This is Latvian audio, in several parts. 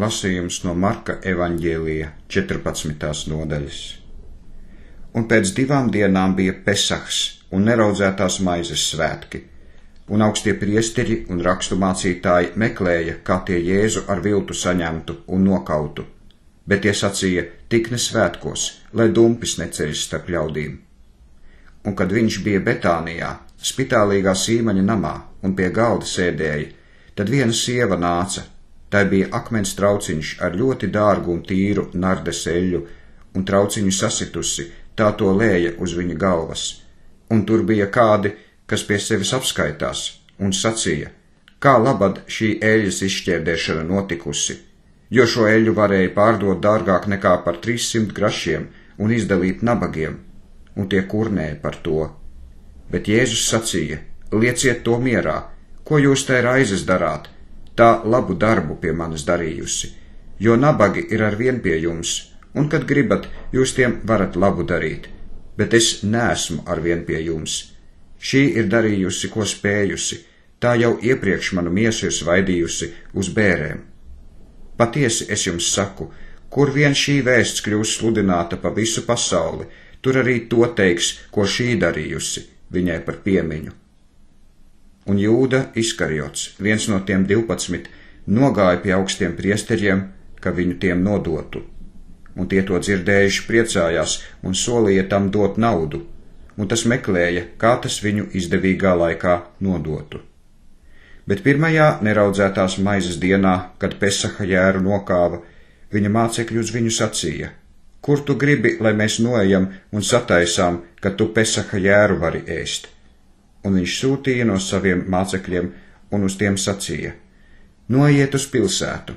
lasījums no Marka evaņģēlija 14. nodaļas. Un pēc 2 dienām bija Pesahs un neraudzētās maizes svētki, un augstie priesteri un rakstu mācītāji meklēja, kā tie Jēzu ar viltu saņemtu un nokautu, bet tie sacīja, tik ne svētkos, lai dumpis neceļas starp ļaudīm. Un kad viņš bija Betānijā, spitālīgā Sīmaņa namā, un pie galda sēdēja, tad viena sieva nāca. Tai bija akmens trauciņš ar ļoti dārgu un tīru nardes eļļu, un trauciņu sasitusi, tā to lēja uz viņa galvas. Un tur bija kādi, kas pie sevis apskaitās, un sacīja, kā labad šī eļļas izšķērdēšana notikusi, jo šo eļļu varēja pārdot dārgāk nekā par 300 grašiem un izdalīt nabagiem, un tie kurnēja par to. Bet Jēzus sacīja, lieciet to mierā, ko jūs tai raizes darāt, tā labu darbu pie manis darījusi, jo nabagi ir arvien pie jums, un kad gribat, jūs tiem varat labu darīt, bet es neesmu arvien pie jums. Šī ir darījusi, ko spējusi, tā jau iepriekš manu miesu ir svaidījusi uz bērēm. Patiesi es jums saku, kur vien šī vēsts kļūs sludināta pa visu pasauli, tur arī to teiks, ko šī darījusi, viņai par piemiņu. Un Jūda Iskariots, viens no tiem 12, nogāja pie augstiem priesteriem, ka viņu tiem nodotu. Un tie to dzirdējuši priecājās un solīja tam dot naudu, un tas meklēja, kā tas viņu izdevīgā laikā nodotu. Bet pirmajā neraudzētās maizes dienā, kad Pesaha jēru nokāva, viņa mācekļi uz viņu sacīja, kur tu gribi, lai mēs noejam un sataisām, ka tu Pesaha jēru vari ēst? Un viņš sūtīja no saviem mācekļiem un uz tiem sacīja, noiet uz pilsētu,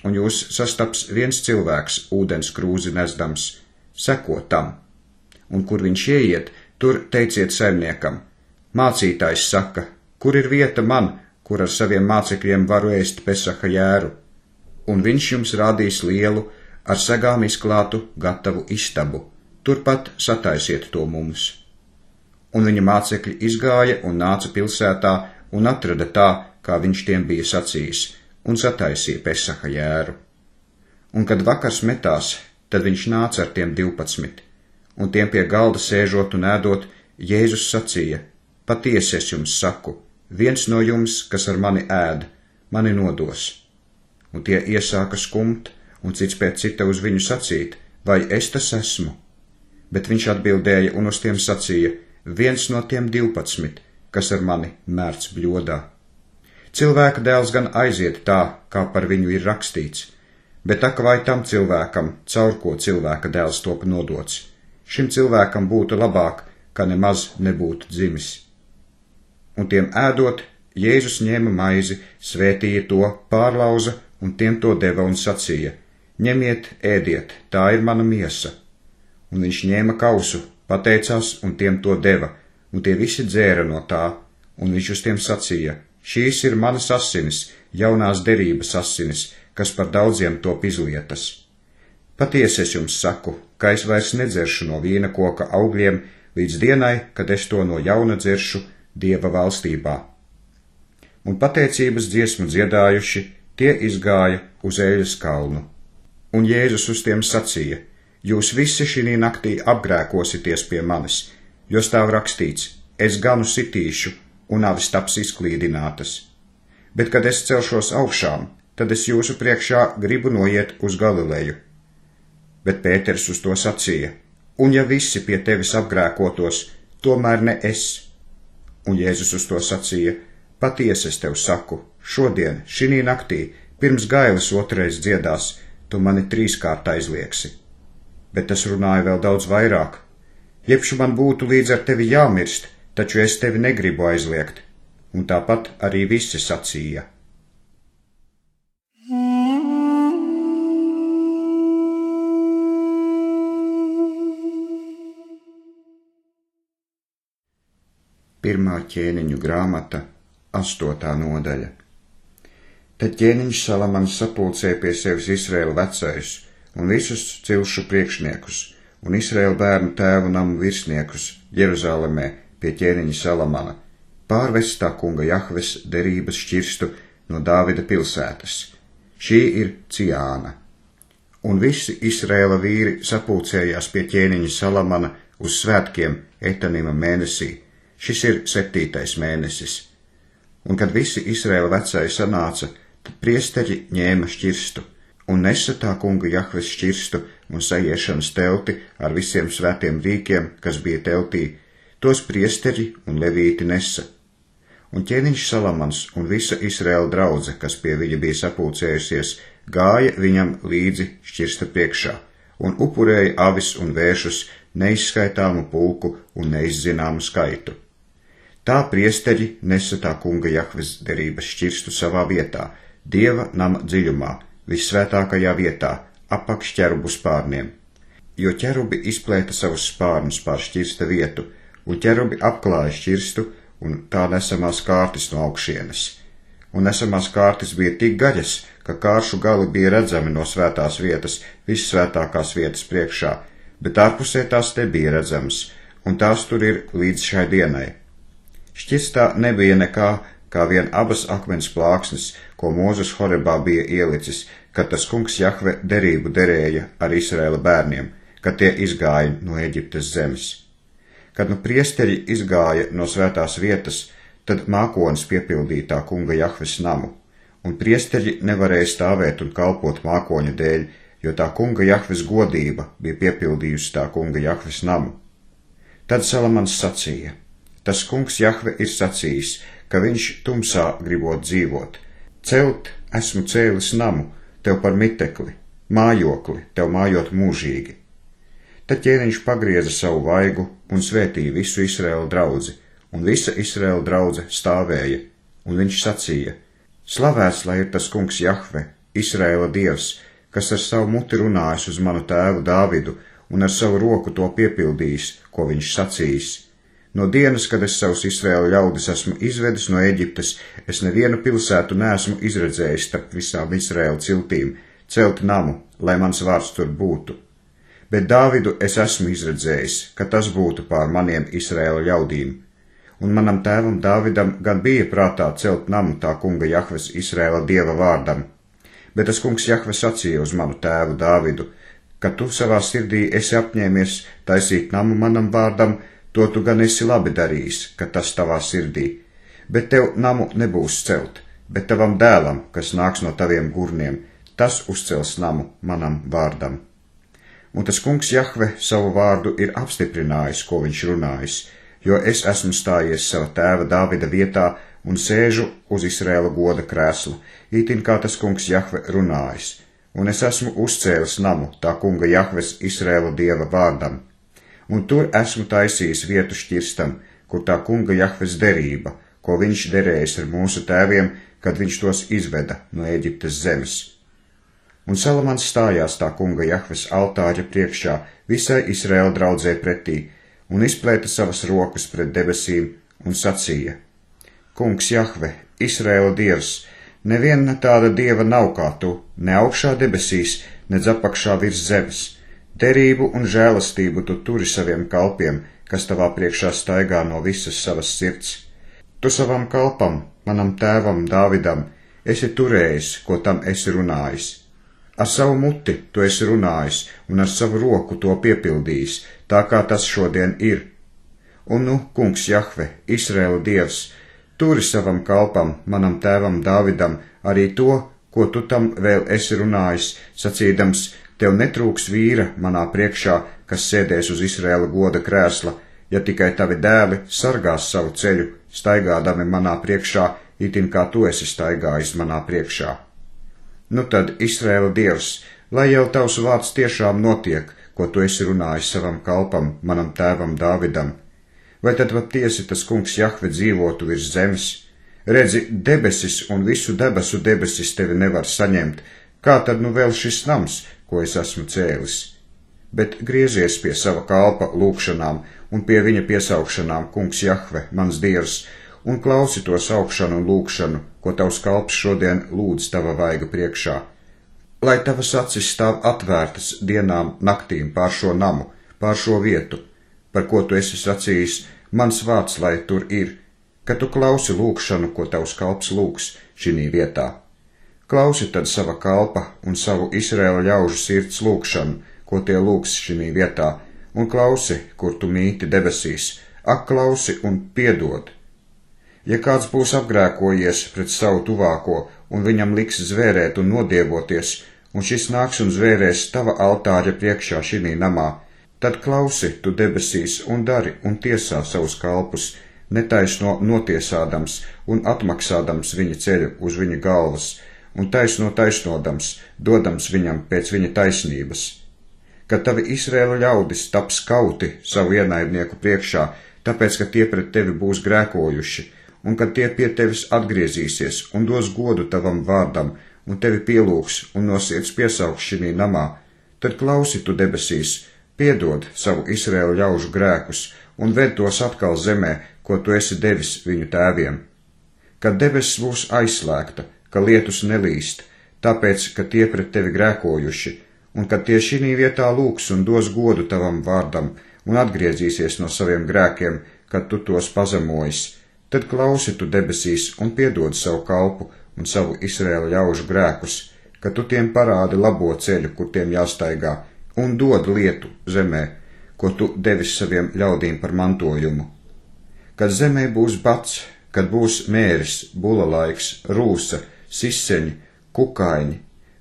un jūs sastaps viens cilvēks ūdens krūzi nesdams, seko tam, un kur viņš ieiet, tur teiciet saimniekam, mācītājs saka, kur ir vieta man, kur ar saviem mācekļiem varu ēst Pesaha jēru, un viņš jums rādīs lielu, ar segām izklātu, gatavu istabu, turpat sataisiet to mums. Un viņa mācekļi izgāja un nāca pilsētā un atrada tā, kā viņš tiem bija sacījis, un sataisīja Pesaha jēru. Un kad vakars metās, tad viņš nāca ar tiem 12, un tiem pie galda sēžot un ēdot, Jēzus sacīja, patiesi es jums saku, viens no jums, kas ar mani ēd, mani nodos. Un tie iesāka skumt, un cits pēc cita uz viņu sacīt, vai es tas esmu? Bet viņš atbildēja un uz tiem sacīja, viens no tiem 12, kas ar mani mērts bļodā. Cilvēka dēls gan aiziet tā, kā par viņu ir rakstīts, bet ak vai tam cilvēkam, caur ko cilvēka dēls top nodots, šim cilvēkam būtu labāk, ka nemaz nebūtu dzimis. Un tiem ēdot, Jēzus ņēma maizi, svētīja to, pārlauza un tiem to deva un sacīja, ņemiet, ēdiet, tā ir mana miesa. Un viņš ņēma kausu, pateicās un tiem to deva, un tie visi dzēra no tā, un viņš uz tiem sacīja, šīs ir manas asinis, jaunās derības asinis, kas par daudziem top izlietas. Patiesi es jums saku, ka es vairs nedzeršu no vīna koka augļiem līdz dienai, kad es to no jauna dzeršu Dieva valstībā. Un pateicības dziesmu dziedājuši, tie izgāja uz Eļas kalnu. Un Jēzus uz tiem sacīja, jūs visi šī naktī apgrēkosities pie manis, jo stāv rakstīts, es ganu sitīšu un avis taps izklīdinātas. Bet, kad es celšos augšām, tad es jūsu priekšā gribu noiet uz Galileju. Bet Pēters uz to sacīja, un ja visi pie tevis apgrēkotos, tomēr ne es. Un Jēzus uz to sacīja, patiesi es tev saku, šodien, šī naktī, pirms gailes otrais dziedās, tu mani 3 aizliegsi. Bet tas runāja vēl daudz vairāk. Jebšu man būtu līdz ar tevi jāmirst, taču es tevi negribu aizliegt. Un tāpat arī visi sacīja. Pirmā ķēniņu grāmata, 8. nodaļa. Tad ķēniņš Salamans sapulcēja pie sevis Izraēla vecais un visus cilšu priekšniekus un Izraēla bērnu tēvu namu virsniekus Jeruzalemē pie ķēniņa Salamana, pārvest tā kunga Jahves derības šķirstu no Dāvida pilsētas. Šī ir Ciāna. Un visi Izraēla vīri sapulcējās pie ķēniņa Salamana uz svētkiem Etanima mēnesī. Šis ir 7. mēnesis. Un kad visi Izraēla vecāji sanāca, tad priesteri ņēma šķirstu un nesa tā kunga Jahves šķirstu un sajiešanas telti ar visiem svētiem rīkiem, kas bija teltī. Tos priesteri un levīti nesa. Un ķēniņš Salamans un visa Izraēla draudze, kas pie viņa bija sapulcējusies, gāja viņam līdzi šķirsta priekšā un upurēja avis un vēršus neizskaitāmu pulku un neizzināmu skaitu. Tā priesteri nesa tā kunga Jahves derības šķirstu savā vietā, Dieva nama dziļumā, vissvētākajā vietā, apakš ķerubu spārniem. Jo ķerubi izplēta savus spārnus pār šķirsta vietu, un ķerubi apklāja šķirstu un tā nesamās kārtis no augšienes. Un nesamās kārtis bija tik gaļas, ka kāršu gali bija redzami no svētās vietas, vissvētākās vietas priekšā, bet ārpusē tās nebija redzamas, un tās tur ir līdz šai dienai. Šķirstā nebija nekā, kā vien abas akmens plāksnes, ko Mūzes Horebā bija ielicis, kad tas kungs Jahve derību derēja ar Izraēla bērniem, kad tie izgāja no Eģiptes zemes. Kad nu priesteri izgāja no svētās vietas, tad mākonis piepildīja tā kunga Jahves namu, un priesteri nevarēja stāvēt un kalpot mākoņa dēļ, jo tā kunga Jahves godība bija piepildījusi tā kunga Jahves namu. Tad Salamans sacīja: Tas kungs Jahve ir sacījis, ka viņš tumsā gribot dzīvot. Celt esmu cēlis namu tev par mitekli, mājokli tev mājot mūžīgi. Tad ķēniņš pagrieza savu vaigu un svētīja visu Izraēla draudzi, un visa Izraēla draudze stāvēja, un viņš sacīja: Slavēts lai ir tas kungs Jahve, Izraēla dievs, kas ar savu muti runājis uz manu tēvu Dāvidu un ar savu roku to piepildījis, ko viņš sacījis. No dienas, kad es savus Izraēla ļaudis esmu izvedis no Eģiptes, es nevienu pilsētu neesmu izredzējis starp visām Izraēla ciltīm, celt namu, lai mans vārds tur būtu. Bet Dāvidu es esmu izredzējis, ka tas būtu pār maniem Izraēla ļaudīm. Un manam tēvam Dāvidam gan bija prātā celt namu tā kunga Jahves Izraēla dieva vārdam. Bet tas kungs Jahve sacīja uz manu tēvu Dāvidu, ka tu savā sirdī esi apņēmies taisīt namu manam vārdam, to tu gan esi labi darījis, ka tas tavā sirdī. Bet tev namu nebūs celt, bet tavam dēlam, kas nāks no taviem gurniem, tas uzcels namu manam vārdam. Un tas kungs Jahve savu vārdu ir apstiprinājis, ko viņš runājis, jo es esmu stājies sava tēva Dāvida vietā un sēžu uz Izraēla goda krēsla, itin kā tas kungs Jahve runājis, un es esmu uzcēlis namu tā kunga Jahves Izraēla dieva vārdam, un tur esmu taisījis vietu šķirstam, kur tā kunga Jahves derība, ko viņš derējis ar mūsu tēviem, kad viņš tos izveda no Eģiptes zemes. Un Salamans stājās tā kunga Jahves altāra priekšā visai Izraēla draudzē pretī un izplēta savas rokas pret debesīm un sacīja: Kungs Jahve, Izraēla dievs, neviena tāda dieva nav kā tu, ne augšā debesīs, nedz apakšā virs zemes. Derību un žēlastību tu turi saviem kalpiem, kas tavā priekšā staigā no visas savas sirds. Tu savam kalpam, manam tēvam Dāvidam, esi turējis, ko tam esi runājis. Ar savu muti tu esi runājis un ar savu roku to piepildījis, tā kā tas šodien ir. Un nu, kungs Jahve, Izraēla dievs, turi savam kalpam, manam tēvam Dāvidam, arī to, ko tu tam vēl esi runājis, sacīdams, tev netrūks vīra manā priekšā, kas sēdēs uz Izraēla goda krēsla, ja tikai tavi dēli sargās savu ceļu, staigādami manā priekšā, itin kā tu esi staigājis manā priekšā. Nu tad, Izraēla dievs, lai jau tavs vārds tiešām notiek, ko tu esi runājis savam kalpam, manam tēvam Dāvidam. Vai tad patiesi tas kungs Jahve dzīvotu virs zemes? Redzi, debesis un visu debesu debesis tevi nevar saņemt, kā tad nu vēl šis nams, ko es esmu cēlis? Bet griezies pie sava kalpa lūgšanām un pie viņa piesaukšanām, kungs Jahve, mans dievs, un klausi to saukšanu un lūgšanu, ko tavs kalps šodien lūdz tava vaiga priekšā. Lai tavas acis stāv atvērtas dienām, naktīm pār šo namu, pār šo vietu, par ko tu esi sacījis, mans vārds lai tur ir, ka tu klausi lūgšanu, ko tavs kalps lūgs šinī vietā. Klausi tad sava kalpa un savu Izraēla ļaužu sirds lūgšanu, ko tie lūgs šī vietā, un klausi, kur tu mīti debesīs, ak klausi un piedod. Ja kāds būs apgrēkojies pret savu tuvāko, un viņam liks zvērēt un nodievoties, un šis nāks un zvērēs tava altāra priekšā šī namā, tad klausi tu debesīs un dari un tiesā savus kalpus, netaisno notiesādams un atmaksādams viņa ceļu uz viņa galvas, un taisnodams, dodams viņam pēc viņa taisnības. Kad tavi Izraēla ļaudis taps kauti savu ienaidnieku priekšā, tāpēc, ka tie pret tevi būs grēkojuši, un kad tie pie tevis atgriezīsies un dos godu tavam vārdam, un tevi pielūgs un no sirds piesaugs šī namā, tad klausi tu debesīs, piedod savu Izraēla ļaužu grēkus un ved tos atkal zemē, ko tu esi devis viņu tēviem. Kad debesis būs aizslēgta, ka lietus nelīst, tāpēc, ka tie pret tevi grēkojuši, un kad tie šī vietā lūgs un dos godu tavam vārdam un atgriezīsies no saviem grēkiem, kad tu tos pazemojis, tad klausi tu debesīs un piedod savu kalpu un savu Izraēla ļaužu grēkus, ka tu tiem parādi labo ceļu, kur tiem jāstaigā, un dod lietu zemē, ko tu devis saviem ļaudīm par mantojumu. Kad zemē būs bats, kad būs mēris, bulalaiks, rūsa, siseņi, kukaiņi,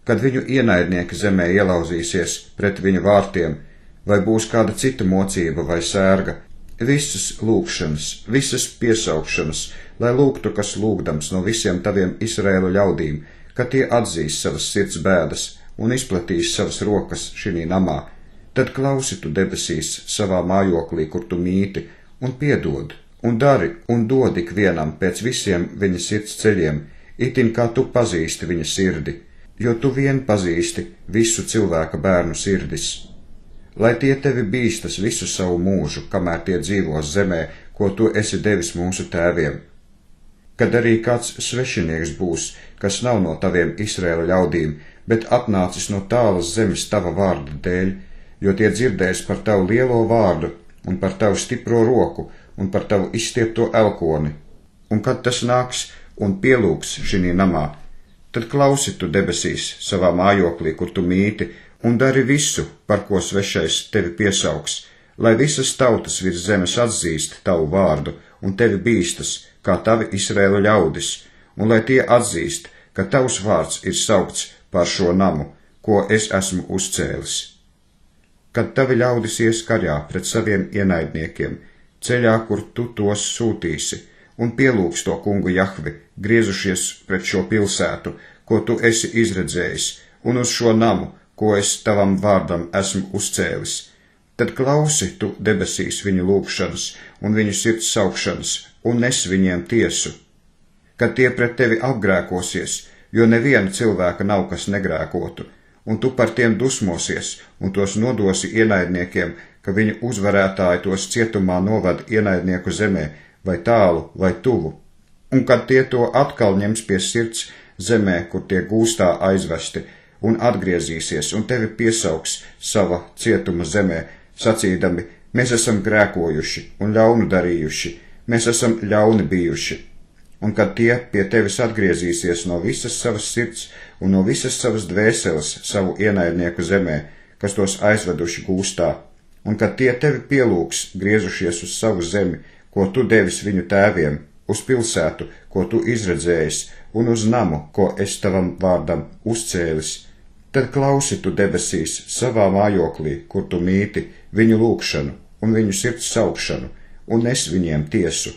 kad viņu ienaidnieki zemē ielauzīsies pret viņu vārtiem, vai būs kāda cita mocība vai sērga, visas lūgšanas, visas piesaukšanas, lai lūgtu, kas lūgdams no visiem taviem Izraēlu ļaudīm, ka tie atzīs savas sirds bēdas un izplatīs savas rokas šī namā, tad klausi tu debesīs savā mājoklī, kur tu mīti, un piedod, un dari, un dod ikvienam pēc visiem viņa sirds ceļiem, itin kā tu pazīsti viņa sirdi, jo tu vien pazīsti visu cilvēka bērnu sirdis. Lai tie tevi bīstas visu savu mūžu, kamēr tie dzīvos zemē, ko tu esi devis mūsu tēviem. Kad arī kāds svešinieks būs, kas nav no taviem Izraēla ļaudīm, bet atnācis no tālas zemes tava vārda dēļ, jo tie dzirdēs par tavu lielo vārdu un par tavu stipro roku un par tavu izstiepto elkoni. Un kad tas nāks un pielūgs šī namā, tad klausi tu debesīs savā mājoklī, kur tu mīti, un dari visu, par ko svešais tevi piesaugs, lai visas tautas virs zemes atzīst tavu vārdu un tevi bīstas, kā tavi Izraēla ļaudis, un lai tie atzīst, ka tavs vārds ir saukts par šo namu, ko es esmu uzcēlis. Kad tavi ļaudis ies karā pret saviem ienaidniekiem, ceļā, kur tu tos sūtīsi, un pielūgs to kungu Jahvi, griezušies pret šo pilsētu, ko tu esi izredzējis, un uz šo namu, ko es tavam vārdam esmu uzcēlis, tad klausi tu debesīs viņu lūgšanas un viņu sirds saukšanas un nes viņiem tiesu. Kad tie pret tevi apgrēkosies, jo neviena cilvēka nav, kas negrēkotu, un tu par tiem dusmosies un tos nodosi ienaidniekiem, ka viņu uzvarētāji tos cietumā novada ienaidnieku zemē, vai tālu, vai tuvu, un kad tie to atkal ņems pie sirds zemē, kur tie gūstā aizvesti, un atgriezīsies, un tevi piesaugs sava cietuma zemē, sacīdami, mēs esam grēkojuši un ļaunu darījuši, mēs esam ļauni bijuši. Un kad tie pie tevis atgriezīsies no visas savas sirds un no visas savas dvēseles savu ienaidnieku zemē, kas tos aizveduši gūstā, un kad tie tevi pielūgs, griezušies uz savu zemi, ko tu devis viņu tēviem, uz pilsētu, ko tu izredzējis, un uz namu, ko es tavam vārdam uzcēlis, tad klausi tu debesīs savā mājoklī, kur tu mīti, viņu lūgšanu un viņu sirds saukšanu, un nes viņiem tiesu,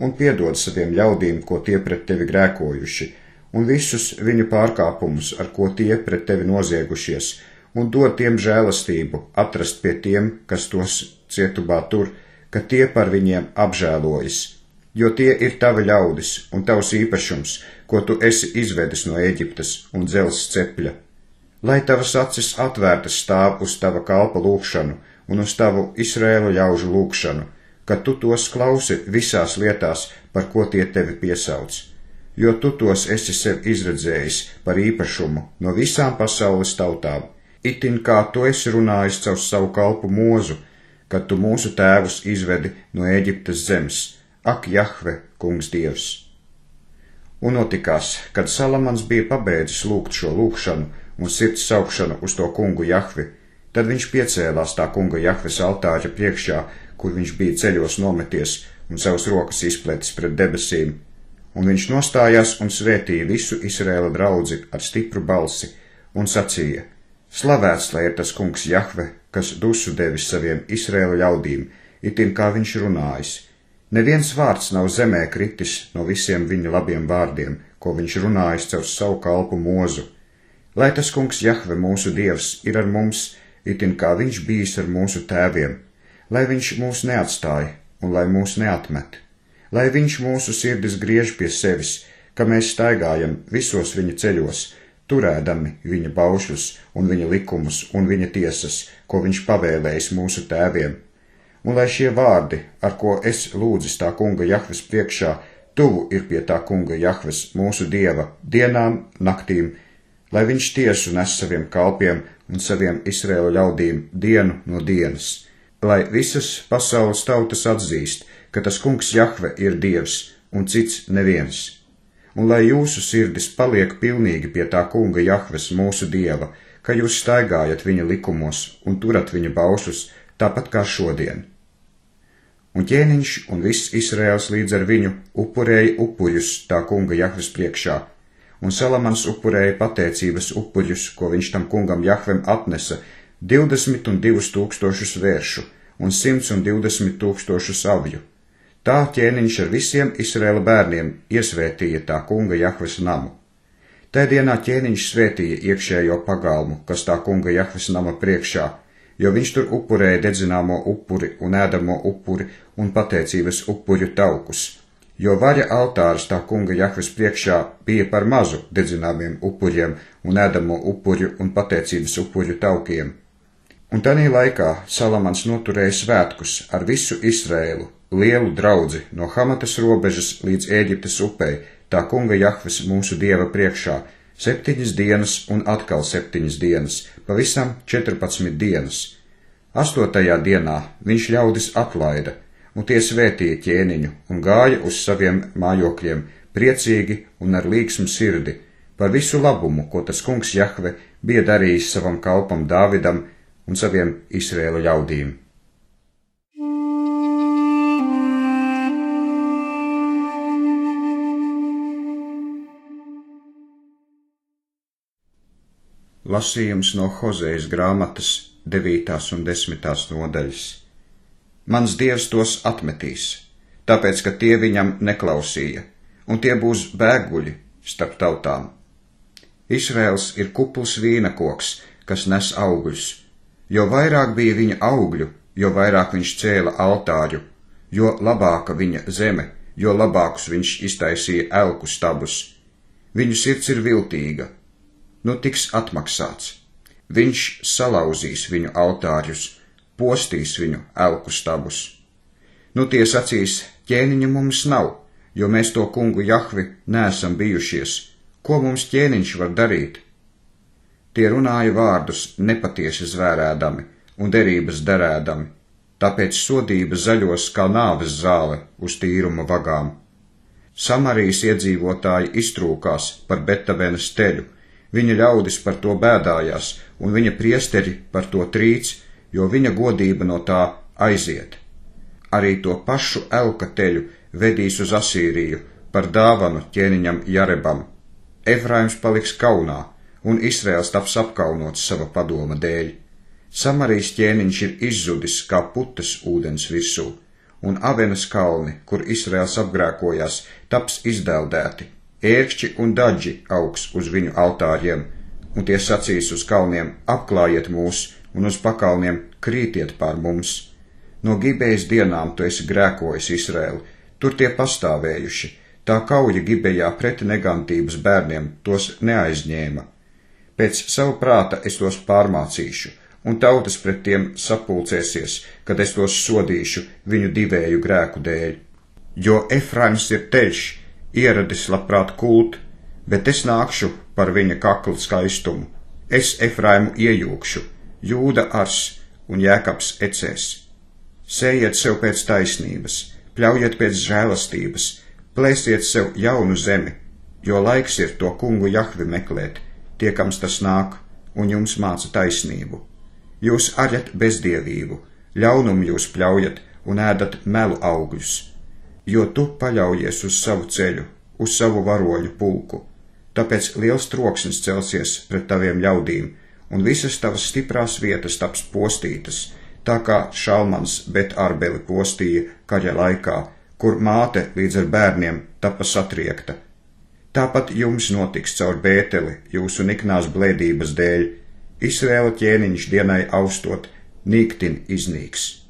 un piedod saviem ļaudīm, ko tie pret tevi grēkojuši, un visus viņu pārkāpumus, ar ko tie pret tevi noziegušies, un dod tiem žēlastību atrast pie tiem, kas tos cietumā tur, ka tie par viņiem apžēlojas, jo tie ir tavi ļaudis un tavs īpašums, ko tu esi izvedis no Eģiptes un dzelzs cepļa. Lai tavas acis atvērtas stāv uz tava kalpa lūgšanu un uz tavu Izraēlu ļaužu lūgšanu, kad tu tos klausi visās lietās, par ko tie tevi piesauc, jo tu tos esi sev izredzējis par īpašumu no visām pasaules tautām, itin kā tu esi runājis caur savu kalpu Mozu, kad tu mūsu tēvus izvedi no Eģiptes zemes, ak Jahve, kungs Dievs! Un notikās, kad Salamans bija pabeidzis lūgt šo lūgšanu un sirds saukšanu uz to kungu Jahvi, tad viņš piecēlās tā kunga Jahves altāra priekšā, kur viņš bija ceļos nometies un savas rokas izpletis pret debesīm. Un viņš nostājās un svētīja visu Izraēla draudzi ar stipru balsi un sacīja: Slavēts lai ir tas kungs Jahve, kas dusu devis saviem Izraēla ļaudīm, itin kā viņš runājis. Neviens vārds nav zemē kritis no visiem viņa labiem vārdiem, ko viņš runājis caur savu kalpu Mozu. Lai tas kungs Jahve mūsu dievs ir ar mums, itin kā viņš bijis ar mūsu tēviem, lai viņš mūs neatstāja un lai mūs neatmet, lai viņš mūsu sirdis griež pie sevis, ka mēs staigājam visos viņa ceļos, turēdami viņa baušļus un viņa likumus un viņa tiesas, ko viņš pavēlējis mūsu tēviem. Un lai šie vārdi, ar ko es lūdzis tā kunga Jahves priekšā, tuvu ir pie tā kunga Jahves mūsu dieva dienām, naktīm, lai viņš tiesu nes saviem kalpiem un saviem Izraēla ļaudīm dienu no dienas, lai visas pasaules tautas atzīst, ka tas kungs Jahve ir dievs un cits neviens. Un lai jūsu sirdis paliek pilnīgi pie tā kunga Jahves mūsu dieva, ka jūs staigājat viņa likumos un turat viņa baušļus, tāpat kā šodien. Un ķēniņš un viss Izraēls līdz ar viņu upurēja upuļus tā kunga Jahves priekšā, un Salamans upurēja pateicības upuļus, ko viņš tam kungam Jahvem atnesa, 22,000 vēršu un 120,000 avju. Tā ķēniņš ar visiem Izraēla bērniem iesvētīja tā kunga Jahves namu. Tā dienā ķēniņš svētīja iekšējo pagalmu, kas tā kunga Jahves nama priekšā, jo viņš tur upurēja dedzināmo upuri un ēdamo upuri un pateicības upuļu taukus, jo vaļa altārs tā kunga Jahves priekšā bija par mazu dedzināmiem upuļiem un ēdamo upuļu un pateicības upuļu taukiem. Un tanī laikā Salamans noturēja svētkus ar visu Izraēlu, lielu draudzi no Hamatas robežas līdz Ēģiptes upei, tā kunga Jahves mūsu dieva priekšā, 7 dienas un atkal 7 dienas, pavisam 14 dienas. 8. dienā viņš ļaudis atlaida, un tie svētīja ķēniņu un gāja uz saviem mājokļiem, priecīgi un ar līgsmu sirdi, par visu labumu, ko tas kungs Jahve bija darījis savam kalpam Dāvidam un saviem Izraēla ļaudīm. Lasījums no Hozejas grāmatas 9. un 10. nodaļas. Mans dievs tos atmetīs, tāpēc, ka tie viņam neklausīja, un tie būs bēguļi starp tautām. Izraels ir kupls vīnakoks, kas nes augļus. Jo vairāk bija viņa augļu, jo vairāk viņš cēla altāru, jo labāka viņa zeme, jo labākus viņš iztaisīja elku stabus. Viņu sirds ir viltīga. Nu tiks atmaksāts. Viņš salauzīs viņu altārjus, postīs viņu elku stabus. Nu tie sacīs, ķēniņa mums nav, jo mēs to kungu Jahvi neesam bijušies. Ko mums ķēniņš var darīt? Tie runāja vārdus nepatiesi zvērēdami un derības derēdami, tāpēc sodība zaļos kā nāves zāle uz tīruma vagām. Samarijas iedzīvotāji iztrūkās par Betavenes teļu, viņa ļaudis par to bēdājās, un viņa priesteri par to trīc, jo viņa godība no tā aiziet. Arī to pašu elka teļu vedīs uz Asīriju par dāvanu ķēniņam Jarebam. Efraims paliks kaunā, un Izraels taps apkaunots sava padoma dēļ. Samarijas ķēniņš ir izzudis kā putas ūdens virsū, un Avenas kalni, kur Izraels apgrēkojās, taps izdeldēti. Ērkšķi un daģi augs uz viņu altāriem, un tie sacīs uz kalniem apklājiet mūs, un uz pakalniem krītiet pār mums. No Gibejas dienām tu esi grēkojis Izraēli, tur tie pastāvējuši, tā kauja Gibejā pret negantības bērniem tos neaizņēma. Pēc savu prāta es tos pārmācīšu, un tautas pret tiem sapulcēsies, kad es tos sodīšu viņu divēju grēku dēļ. Jo Efraims ir teļš, ieradis labprāt kult, bet es nākšu par viņa kakla skaistumu. Es Efraimu iejūkšu, Jūda ars un Jēkabs ecēs. Sējiet sev pēc taisnības, pļaujiet pēc žēlastības, plēsiet sev jaunu zemi, jo laiks ir to kungu Jahvi meklēt, tiekams tas nāk, un jums māca taisnību. Jūs aļat bezdievību, ļaunumu jūs pļaujat un ēdat melu augļus, jo tu paļaujies uz savu ceļu, uz savu varoņu pulku. Tāpēc liels troksnis celsies pret taviem ļaudīm, un visas tavas stiprās vietas taps postītas, tā kā Šalmans Bet Arbeli postīja kaļa laikā, kur māte līdz ar bērniem tapa satriekta. Tāpat jums notiks caur Bēteli jūsu niknās blēdības dēļ, Izraēla ķēniņš dienai austot, nīktin iznīks.